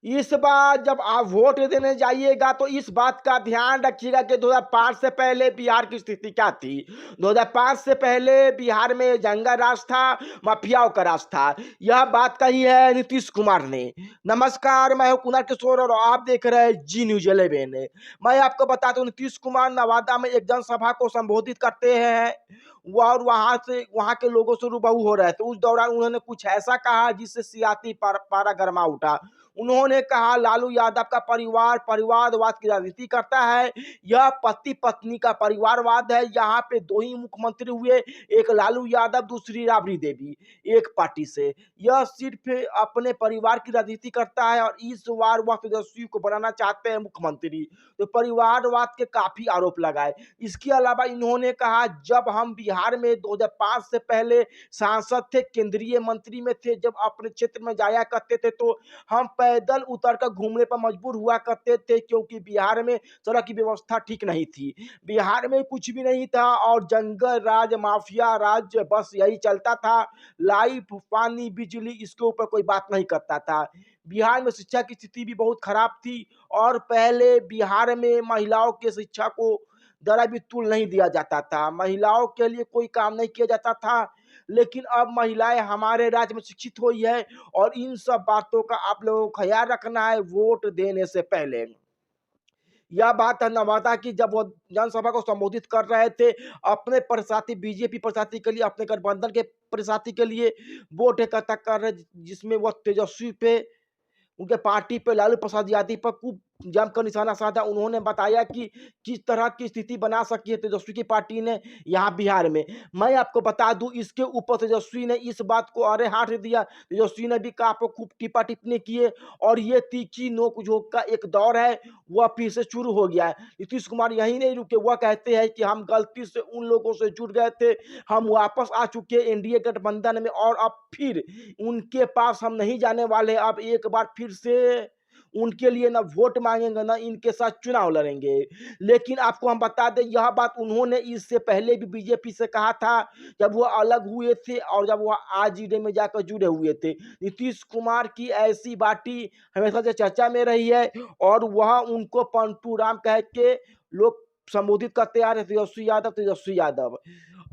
इस बार जब आप वोट देने जाइएगा तो इस बात का ध्यान रखिएगा कि 2005 से पहले बिहार की स्थिति क्या थी। 2005 से पहले बिहार में जंगल राज था, माफियाओं का राज था। यह बात कही है नीतीश कुमार ने। नमस्कार, मैं हूं कुणाल किशोर और आप देख रहे हैं जी न्यूज 11। मैं आपको बता दूं, नीतीश कुमार नवादा में एक जनसभा को संबोधित करते हैं और वहां के लोगों से रूबरू हो रहे थे। उस दौरान उन्होंने कुछ ऐसा कहा जिससे सियासी पारा गर्मा उठा। उन्होंने कहा लालू यादव का परिवार परिवारवाद की राजनीति करता है। यह पति पत्नी का परिवारवाद है। यहाँ पे दो ही मुख्यमंत्री हुए, एक लालू यादव, दूसरी राबड़ी देवी, एक पार्टी से। यह सिर्फ अपने परिवार की राजनीति करता है और इस बार वह तेजस्वी को बनाना चाहते हैं मुख्यमंत्री। तो परिवारवाद के काफी आरोप लगाए। इसके अलावा इन्होंने कहा जब हम बिहार में 2005 से पहले सांसद थे, केंद्रीय मंत्री में थे, जब अपने क्षेत्र में जाया करते थे तो हम पैदल उतर कर घूमने पर मजबूर हुआ करते थे, क्योंकि बिहार में सड़क की व्यवस्था ठीक नहीं थी। बिहार में कुछ भी नहीं था और जंगल राज, माफिया राज, बस यही चलता था। लाइफ, पानी, बिजली, इसके ऊपर कोई बात नहीं करता था। बिहार में शिक्षा की स्थिति भी बहुत खराब थी और पहले बिहार में महिलाओं की शिक्षा को जरा भी तूल नहीं दिया जाता था। महिलाओं के लिए कोई काम नहीं किया जाता था। लेकिन अब महिलाएं हमारे राज्य में शिक्षित हुई है और इन सब बातों का आप लोगों को ख्याल रखना है वोट देने से पहले। यह बात है नवादा की, जब वो जनसभा को संबोधित कर रहे थे अपने प्रसाती बीजेपी प्रसाती के लिए, अपने गठबंधन के प्रसाती के लिए वोट इकट्ठा कर रहे, जिसमें वो तेजस्वी पे, उनके पार्टी पे, लालू प्रसाद यादव पर खूब जमकर निशाना साधा। उन्होंने बताया कि किस तरह की स्थिति बना सकी है तेजस्वी की पार्टी ने यहाँ बिहार में। मैं आपको बता दूं, इसके ऊपर तेजस्वी ने इस बात को अरे हाथ दिया। तेजस्वी ने भी कहा, आप खूब टिप्पा टिप्पणी किए और ये तीखी नोक झोंक का एक दौर है वह फिर से शुरू हो गया है। नीतीश कुमार यही नहीं रुके, वह कहते हैं कि हम गलती से उन लोगों से जुड़ गए थे, हम वापस आ चुके एनडीए गठबंधन में और अब फिर उनके पास हम नहीं जाने वाले। अब एक बार फिर से उनके लिए ना वोट मांगेंगे ना इनके साथ चुनाव लड़ेंगे। लेकिन आपको हम बता दें, यह बात उन्होंने इससे पहले भी बीजेपी से कहा था, जब वह अलग हुए थे और जब वह आरजेडी में जाकर जुड़े हुए थे। नीतीश कुमार की ऐसी बातें हमेशा से चर्चा में रही है और वह उनको पंटू राम कह के लोग संबोधित करते आ रहे, तेजस्वी यादव, तेजस्वी यादव।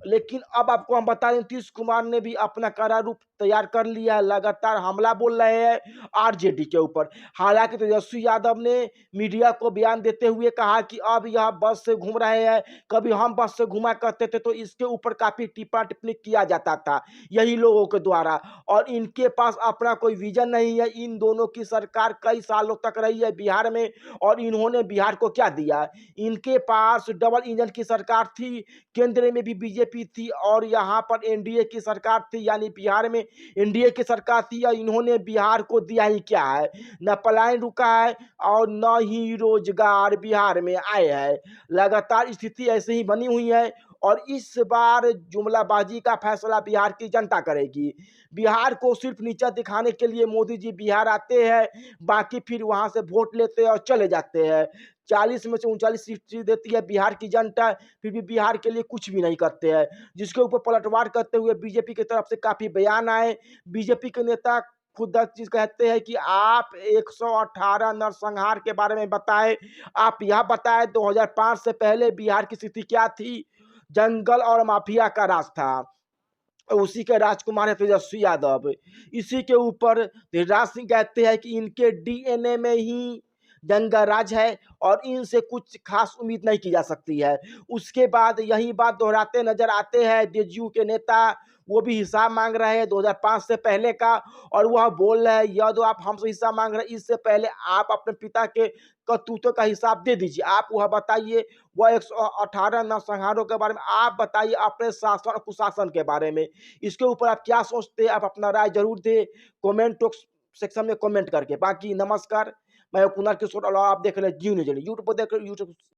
लेकिन अब आपको हम बता दें, नीतीश कुमार ने भी अपना कड़ा रूप तैयार कर लिया है, लगातार हमला बोल रहे हैं आरजेडी के ऊपर। हालांकि तेजस्वी यादव ने मीडिया को बयान देते हुए कहा कि अब यह बस से घूम रहे हैं, कभी हम बस से घुमा करते थे तो इसके ऊपर काफी टिप्पा टिप्पणी किया जाता था यही लोगों के द्वारा, और इनके पास अपना कोई विजन नहीं है। इन दोनों की सरकार कई सालों तक रही है बिहार में और इन्होंने बिहार को क्या दिया? इनके पास डबल इंजन की सरकार थी, केंद्र में भी बीजेपी थी और यहाँ पर एनडीए की सरकार थी, यानी बिहार में एनडीए की सरकार थी और इन्होंने बिहार को दिया ही क्या है? न पलायन रुका है और न ही रोजगार बिहार में आए हैं। लगातार स्थिति ऐसे ही बनी हुई है और इस बार जुमलाबाजी का फैसला बिहार की जनता करेगी। बिहार को सिर्फ नीचा दिखाने के लिए मोदी जी बिहार आते हैं, बाकी फिर वहां से वोट लेते हैं और चले जाते हैं। 40 में से 39 सीट देती है बिहार की जनता, फिर भी बिहार के लिए कुछ भी नहीं करते हैं, जिसके ऊपर पलटवार करते हुए बीजेपी की तरफ से काफी बयान आए। बीजेपी के नेता खुद चीज कहते हैं कि आप 118 नरसंहार के बारे में बताएं। आप यह बताएं 2005 से पहले बिहार की स्थिति क्या थी? जंगल और माफिया का राज था, उसी के राजकुमार है तेजस्वी यादव। इसी के ऊपर गिरिराज सिंह कहते हैं कि इनके डीएनए में ही दंगा राज है और इनसे कुछ खास उम्मीद नहीं की जा सकती है। उसके बाद यही बात दोहराते नजर आते हैं जेडीयू के नेता, वो भी हिसाब मांग रहे हैं 2005 से पहले का और वह बोल रहे हैं यादव आप हमसे हिसाब मांग रहे हैं, इससे पहले आप अपने पिता के करतूतों का हिसाब दे दीजिए। आप वह बताइए, वह 118 नरसंहारों के बारे में आप बताइए, अपने शासन और कुशासन के बारे में। इसके ऊपर आप क्या सोचते हैं? आप अपना राय जरूर दें कमेंट सेक्शन में कमेंट करके। बाकी नमस्कार, मैं कुणाल किशोर और आप देख रहे हैं जी न्यूज़। यूट्यूब पर देख रहे यूट्यूब